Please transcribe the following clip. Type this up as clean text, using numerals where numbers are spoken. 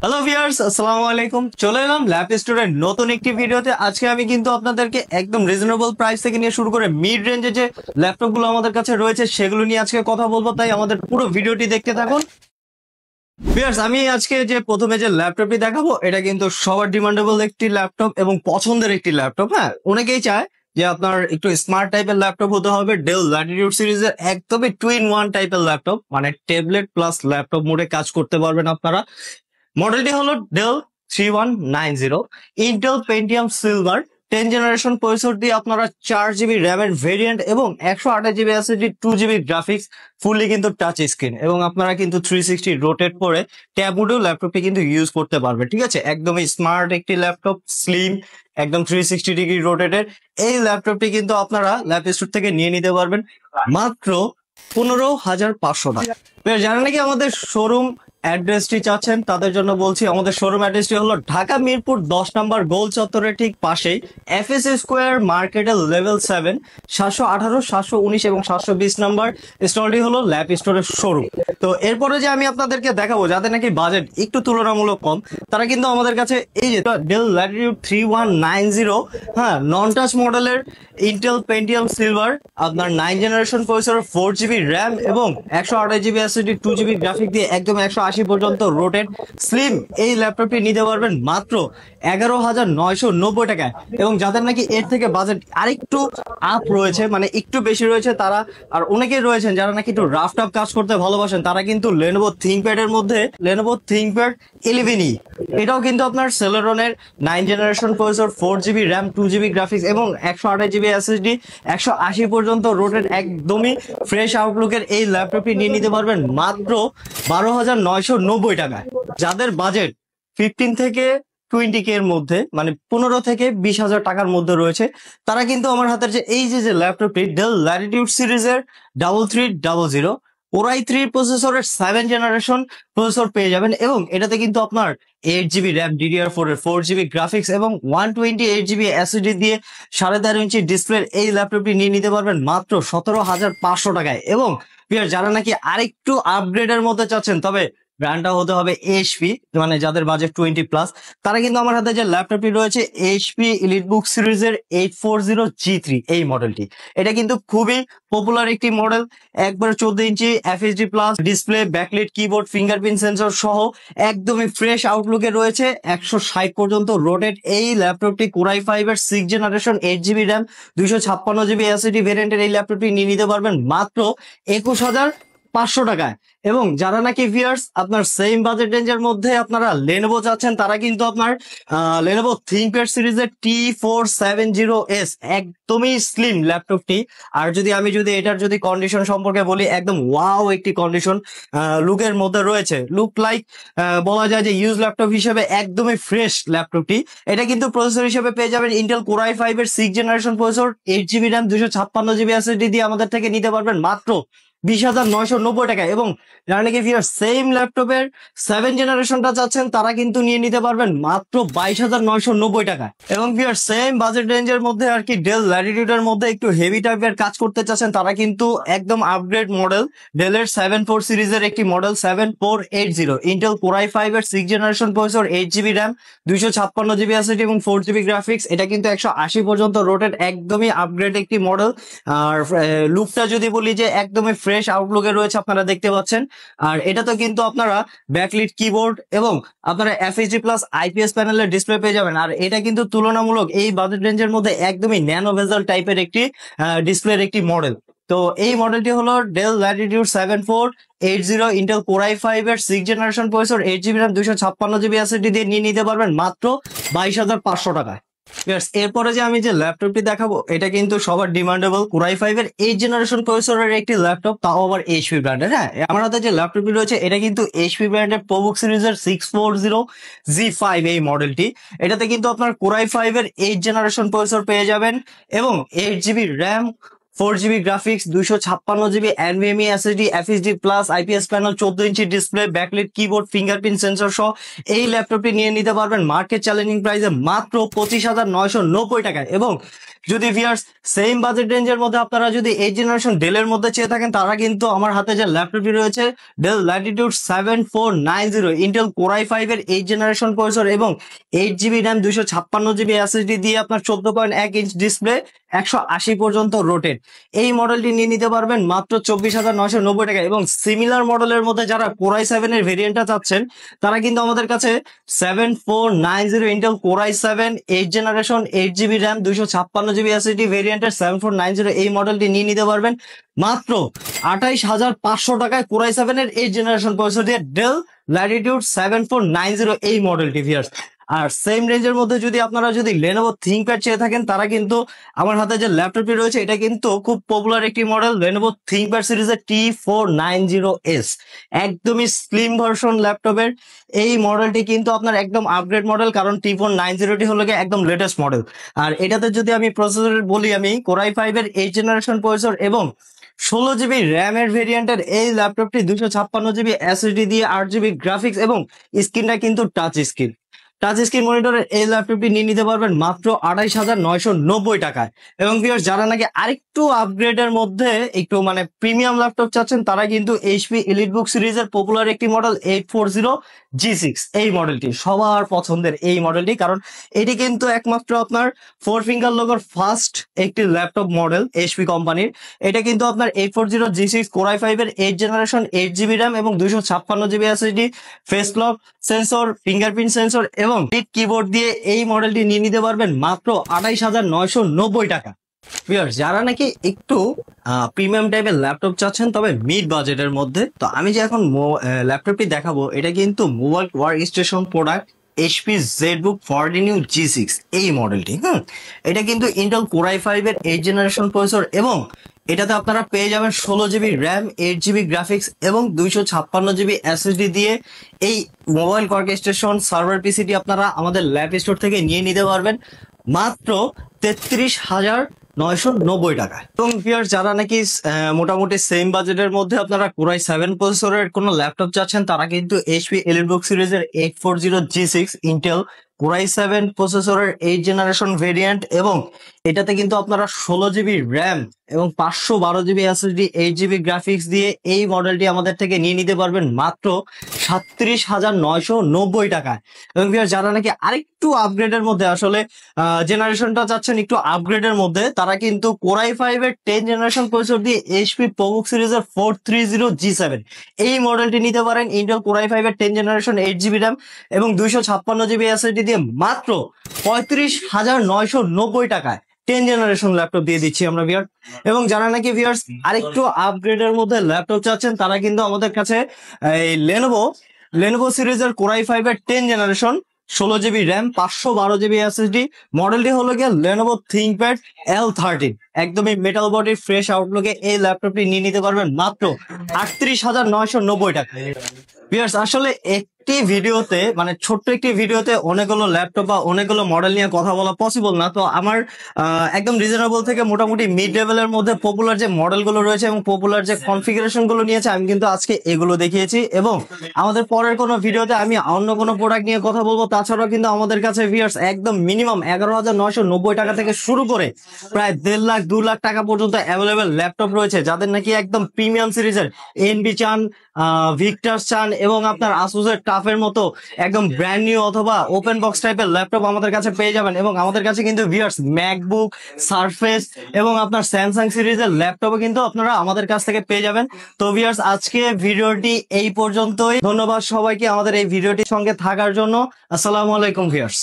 Hello viewers, আসসালামু আলাইকুম। চলে এলাম ল্যাপ স্টোরের নতুন একটি ভিডিওতে। আজকে আমি কিন্তু আপনাদেরকে একদম রিজনেবল প্রাইস থেকে নিয়ে শুরু করে মিড রেঞ্জে যে ল্যাপটপগুলো আমাদের কাছে রয়েছে সেগুলো নিয়ে আজকে কথা বলবো, তাই আমাদের পুরো ভিডিওটি দেখতে থাকুন। ভিউয়ার্স, আমি আজকে যে প্রথমে যে ল্যাপটপটি দেখাবো এটা কিন্তু সবার ডিমান্ডেবল একটি ল্যাপটপ এবং পছন্দের একটি ল্যাপটপ। হ্যাঁ, অনেকেই চায় যে আপনার একটু স্মার্ট টাইপের ল্যাপটপ হতে হবে। ডেল ল্যাটিটিউড সিরিজের একদমই টুইন ওয়ান টাইপের ল্যাপটপ, মানে ট্যাবলেট প্লাস ল্যাপটপ মোডে কাজ করতে পারবেন আপনারা। মডেলটি হলো Dell 3190 Intel Pentium Silver 10 generation processor দিয়ে আপনারা 4 জিবি র্যামের ভেরিয়েন্ট এবং 128 GB SSD 2 GB graphics, fully কিন্তু টাচ স্ক্রিন, এবং আপনারা কিন্তু 360 রোটেট করে ট্যাব মোডেও ল্যাপটপটি কিন্তু ইউজ করতে পারবেন। ঠিক আছে, একদমই স্মার্ট একটি ল্যাপটপ, স্লিম, একদম 360 ডিগ্রি রোটেটের এই ল্যাপটপটি কিন্তু আপনারা ল্যাপ স্টোর থেকে নিয়ে নিতে পারবেন মাত্র 15,500 টাকা। জানেন নাকি আমাদের শোরুম অ্যাড্রেসটি চাচ্ছেন? তাদের জন্য বলছি, আমাদের শোরুম অ্যাড্রেসটি হলো ঢাকা মিরপুর 10 নম্বর গোল চত্বরের ঠিক পাশেই এফএস স্কোয়ার মার্কেটের লেভেল 7, 718, 719 এবং 720 নম্বর স্টলটি হলো ল্যাপ স্টোরের শোরুম। তো এরপরে যে আমি আপনাদেরকে দেখাবো যাদের নাকি বাজেট একটু তুলনামূলক কম, তারা কিন্তু আমাদের কাছে এই যে ডেল ল্যাটিটিউড 3190, হ্যাঁ, নন টাচ মডেলের ইন্টেল পেন্টিয়াম সিলভার আপনার 9 জেনারেশন প্রসেসর, 4 জিবি র্যাম এবং 128 জিবি এসএসডি 2 জিবি গ্রাফিক দিয়ে একদম 180 পর্যন্ত রোটেট স্লিম এই ল্যাপটপটি নিতে পারবেন মাত্র 11,990 টাকায়। এবং যাদের নাকি এর থেকে বাজেট আরেকটু আপ রয়েছে, মানে একটু বেশি রয়েছে, তারা আর অনেকেই রয়েছেন যারা নাকি একটু রাফ টাফ কাজ করতে ভালোবাসেন, তারা কিন্তু লেনোভো থিংকপ্যাড এর মধ্যে লেনোভো থিংকপ্যাড 11E, এটাও কিন্তু আপনার সেলেরনের 9 generation processor, 4 GB RAM, 2 GB graphics এবং 128 জিবি এসএসডি 180 পর্যন্ত রোটেট একদমই ফ্রেশ আউটলুকের এই ল্যাপটপটি নিয়ে নিতে পারবেন মাত্র 12,990 টাকায়। যাদের বাজেট 15 থেকে 20K এর মধ্যে, মানে 15 থেকে 20,000 টাকার মধ্যে রয়েছে, তারা কিন্তু আমার হাতের যে এই যে ল্যাপটপটি ডেল ল্যাটিটিউড সিরিজের 3300 ওরাই 3 প্রসেসরের 7 জেনারেশন প্রসেসর পেয়ে যাবেন। এবং এটাতে কিন্তু আপনার 8 জিবি র্যাম, DDR4 এর 4 জিবি গ্রাফিক্স এবং 128 জিবি এসএসডি দিয়ে 13.5 ইঞ্চি ডিসপ্লে এই ল্যাপটপটি নিয়ে নিতে পারবেন মাত্র 17,500 টাকায়। এবং যারা নাকি আরেকটু আপগ্রেডের মধ্যে চাচ্ছেন, তবে ব্র্যান্ডটা হতে হবে এইচপি, মানে যাদের বাজেট 20+, তারা কিন্তু আমার হাতে যে ল্যাপটপটি রয়েছে এইচপি এলিটবুক সিরিজের 840G3 এই মডেলটি, এটা কিন্তু খুবই পপুলার একটি মডেল। একবারে 14 inch FHD plus display, backlight keyboard, fingerprint sensor সহ একদমই ফ্রেশ আউটলুকে রয়েছে, 160 পর্যন্ত রোটেট এই ল্যাপটপটি কোরাই 5 এর 6 generation 8 GB RAM 256 GB SSD ভেরিয়েন্টের এই ল্যাপটপটি নিয়ে নিতে পারবেন মাত্র 21,500 টাকায়। এবং যারা নাকি ভিউয়ার্স আপনার সেম বাজেট রেঞ্জের মধ্যে আপনারা লেনোভো চাচ্ছেন, তারা কিন্তু আপনার লেনোভো থিংকপ্যাড সিরিজের T470S একদমই স্লিম ল্যাপটপটি। আর আমি এটার কন্ডিশন সম্পর্কে বলি, একদম ওয়াও একটি কন্ডিশন লুকের মধ্যে রয়েছে। লুক লাইক বলা যায় যে ইউজ ল্যাপটপ হিসেবে একদমই ফ্রেশ ল্যাপটপটি। এটা কিন্তু প্রসেসর হিসেবে পেয়ে যাবেন ইন্টেল কোরাই 5 এর 6 generation processor, 8 GB RAM, 256 GB SSD দিয়ে আমাদের থেকে নিতে পারবেন মাত্র 20,990 টাকা। এবং যারা নাকি সেম ল্যাপটপের 7 জেনারেশনটা চাচ্ছেন, তারা কিন্তু নিয়ে নিতে পারবেন মাত্র 22,990 টাকা। এবং সেম বাজেট রেঞ্জের মধ্যে আর কি ডেল ল্যাটিটিউডের মধ্যে একটু হেভি টাইপের কাজ করতে চাচ্ছেন, তারা কিন্তু একদম আপগ্রেড মডেল ডেলের 7-4 সিরিজের একটি মডেল 7480 ইন্টেল কোরাই 5 এর 6 generation processor, 8 GB RAM, 256 GB SSD এবং 4 জিবি গ্রাফিক্স, এটা কিন্তু 180 পর্যন্ত রোটেট একদমই আপগ্রেড একটি মডেল। আর লুকটা যদি বলি যে একদমই ফ্রেশ আউটলুকে রয়েছে, আপনারা দেখতে পাচ্ছেন। আর এটা তো কিন্তু আপনারা ব্যাকলাইট কিবোর্ড এবং আপনারা এফএইচডি প্লাস আইপিএস প্যানেলের ডিসপ্লে পেয়ে যাবেন। আর এটা কিন্তু তুলনামূলক এই বাজেট রেঞ্জের মধ্যে একদমই ন্যানো ভেজাল টাইপের একটি ডিসপ্লের একটি মডেল। তো এই মডেলটি হলো ডেল ল্যাটিটিউড 7480 ইন্টেল কোরাই 5 এর 6 generation processor, 8 GB RAM, 256 GB SSD দিয়ে নিয়ে নিতে পারবেন মাত্র 22,500 টাকায়। এরপরে যে আমি যে ল্যাপটপটি দেখাবো, এটা কিন্তু সবার ডিমান্ডেবল কোরাই 5 এর 8 জেনারেশন প্রসেসরের একটি ল্যাপটপ, তাও আবার এইচপি ব্র্যান্ডের। হ্যাঁ, আমার হাতে যে ল্যাপটপটি রয়েছে এটা কিন্তু এইচপি ব্র্যান্ডের প্রোবুক সিরিজের 640G5 এই মডেলটি। এটাতে কিন্তু আপনার কোরাই 5 এর 8 জেনারেশন প্রসেসর পেয়ে যাবেন এবং 8 GB RAM, 4 GB graphics, 256 GB NVMe SSD, FHD plus, IPS panel, 14 inch display, backlight keyboard, fingerprint sensor সহ এই ল্যাপটপটি নিয়ে নিতে পারবেন মার্কেট চ্যালেঞ্জিং প্রাইসে মাত্র 25,990 টাকায়। এবং যদি ভিউয়ার্স সেম বাজেট রেঞ্জের মধ্যে আপনারা যদি 8th জেনারেশন ডেলের মধ্যে চেয়ে থাকেন, তারা কিন্তু আমার হাতে যে ল্যাপটপটি রয়েছে del Latitude 7490 Intel core i5 এর 8th জেনারেশন প্রসেসর এবং 8 GB র্যাম, 256 GB SSD দিয়ে আপনার 14.1 ইঞ্চ ডিসপ্লে, 180 পর্যন্ত রোটেট, এই মডেলটি নিয়ে নিতে পারবেন মাত্র 24,990 টাকা। এবং সিমিলার মডেলের মধ্যে যারা কোর i7 এর ভেরিয়েন্টটা চাচ্ছেন, তারা কিন্তু আমাদের কাছে 7490 Intel core i7 8th generation 8 GB RAM, 256 GB SSD ভেরিয়েন্টের 7490 এই মডেলটি নিয়ে নিতে পারবেন মাত্র 28,500 টাকায় কোর i7 এর 8th জেনারেশন প্রসেসর দিয়ে ডেল ল্যাটিটিউড 7490 এই মডেলটি ভিউয়ার্স। আর সেম রেঞ্জের মধ্যে যদি আপনারা যদি লেনোভো থিংকপ্যাড চেয়ে থাকেন, তারা কিন্তু আমার হাতে যে ল্যাপটপটি রয়েছে এটা কিন্তু খুব পপুলার একটি মডেল, লেনোভো থিংকপ্যাড সিরিজের T490S, একদমই স্লিম ভার্সন ল্যাপটপের এই মডেলটি কিন্তু আপনার একদম আপগ্রেড মডেল, কারণ T490টি হলো গিয়ে একদম লেটেস্ট মডেল। আর এটাতে যদি আমি প্রসেসর বলি, আমি কোর i5 এর 8th জেনারেশন প্রসেসর এবং 16 GB র্যামের ভেরিয়েন্টের এই ল্যাপটপটি 256 GB SSD দিয়ে 8 GB গ্রাফিক্স এবং স্ক্রিনটা কিন্তু টাচ স্ক্রিন মনিটরের এই ল্যাপটপটি নিয়ে নিতে পারবেন মাত্র 28,990 টাকায়। এবং ভিউয়ার্স যারা নাকি আরেকটু আপগ্রেডের মধ্যে একটু মানে প্রিমিয়াম ল্যাপটপ চাচ্ছেন, তারা কিন্তু HP EliteBook সিরিজের পপুলার একটি মডেল 840G6 এই মডেলটি সবার পছন্দের এই মডেলটি, কারণ এটি কিন্তু একমাত্র আপনার 4 ফিঙ্গার লোগোর ফার্স্ট একটি ল্যাপটপ মডেল HP কোম্পানির। এটা কিন্তু আপনার 840G6 কোর i5 এর 8th জেনারেশন 8 GB র্যাম এবং 256 GB SSD, face lock sensor, fingerprint sensor এবং কিবোর্ড দিয়ে এই মডেলটি নিয়ে নিতে পারবেন মাত্র 28,990 টাকা। ভিউয়ার্স যারা নাকি একটু প্রিমিয়াম টাইপের ল্যাপটপ চাচ্ছেন তবে মিড বাজেটের মধ্যে, তো আমি যে এখন ল্যাপটপটি দেখাবো এটা কিন্তু mobile work station product HP ZBook 14U G6 এই মডেলটি। এটা কিন্তু ইন্টেল কোর i5 এর 8th জেনারেশন প্রসেসর এবং এটাতে আপনারা পেয়ে যাবেন 16 GB র্যাম, 8 GB গ্রাফিক্স এবং 256 GB SSD দিয়ে এই mobile work station server PCT আপনারা আমাদের ল্যাপ স্টোর থেকে নিয়ে নিতে পারবেন মাত্র 33,990 টাকায়। এবং ভিউয়ার্স যারা নাকি মোটামুটি সেম বাজেটের মধ্যে আপনারা কোর i7 প্রসেসরের কোনো ল্যাপটপ চাচ্ছেন, তারা কিন্তু HP EliteBook সিরিজের 840G6 ইন্টেল কোর i7 প্রসেসরের 8th জেনারেশন ভেরিয়েন্ট এবং এটাতে কিন্তু আপনারা 16 GB র্যাম এবং 512 GB SSD, 8 GB গ্রাফিক্স দিয়ে এই মডেলটি আমাদের থেকে নিয়ে নিতে পারবেন মাত্র 37,990 টাকায়। এবং যারা নাকি আরেকটু আপগ্রেডের মধ্যে আসলে জেনারেশনটা চাচ্ছেন একটু আপগ্রেডের মধ্যে, তারা কিন্তু কোর i5 এর 10th জেনারেশন প্রসেসর দিয়ে HP PocoBook সিরিজের 430G7 এই মডেলটি নিতে পারেন ইন্টেল কোর i5 এর 10th জেনারেশন 8 GB র্যাম এবং 256 GB SSD দিয়ে মাত্র 35,990 টাকায় 10th জেনারেশন ল্যাপটপ দিয়ে দিচ্ছি আমরা ভিউয়ার। এবং যারা নাকি ভিউয়ার্স আরেকটু আপগ্রেডের মধ্যে ল্যাপটপ চাচ্ছেন, তারা কিন্তু আমাদের কাছে এই লেনোভো সিরিজের কোর i5 এর 10th generation 16 GB RAM, 512 GB SSD মডেলটি হলো গিয়ে লেনোভো থিংকপ্যাড L13, একদমই মেটাল বডির ফ্রেশ আউটলুকে এই ল্যাপটপটি নিয়ে নিতে পারবেন মাত্র 38,990 টাকা। ভিউয়ার্স আসলে একটি ভিডিওতে মানে ছোট্ট একটি ভিডিওতে অনেকগুলো ল্যাপটপ বা অনেকগুলো মডেল নিয়ে কথা বলা পসিবল না, তো আমার একদম রিজনেবল থেকে মোটামুটি মিড লেভেলের মধ্যে পপুলার যে মডেলগুলো রয়েছে এবং পপুলার যে কনফিগারেশন গুলো নিয়েছে আমি কিন্তু আজকে এগুলো দেখিয়েছি। এবং আমাদের পরের কোনো ভিডিওতে আমি অন্য কোনো প্রোডাক্ট নিয়ে কথা বলবো। তাছাড়াও কিন্তু আমাদের কাছে ভিউয়ার্স একদম মিনিমাম 11,990 টাকা থেকে শুরু করে প্রায় 1.5 লাখ 2 লাখ টাকা পর্যন্ত অ্যাভেলেবেল ল্যাপটপ রয়েছে। যাদের নাকি একদম প্রিমিয়াম সিরিজের NB চান, ভিক্টার চান এবং আপনার আসুসের টাফের মতো একদম ব্র্যান্ড নিউ অথবা ওপেন বক্স টাইপের ল্যাপটপ আমাদের কাছে পেয়ে যাবেন। এবং আমাদের কাছে কিন্তু ভিউয়ার্স ম্যাকবুক, সারফেস এবং আপনার স্যামসাং সিরিজের ল্যাপটপও কিন্তু আপনারা আমাদের কাছ থেকে পেয়ে যাবেন। তো ভিউয়ার্স আজকে ভিডিওটি এই পর্যন্তই। ধন্যবাদ সবাইকে আমাদের এই ভিডিওটির সঙ্গে থাকার জন্য। আসসালামু আলাইকুম ভিউয়ার্স।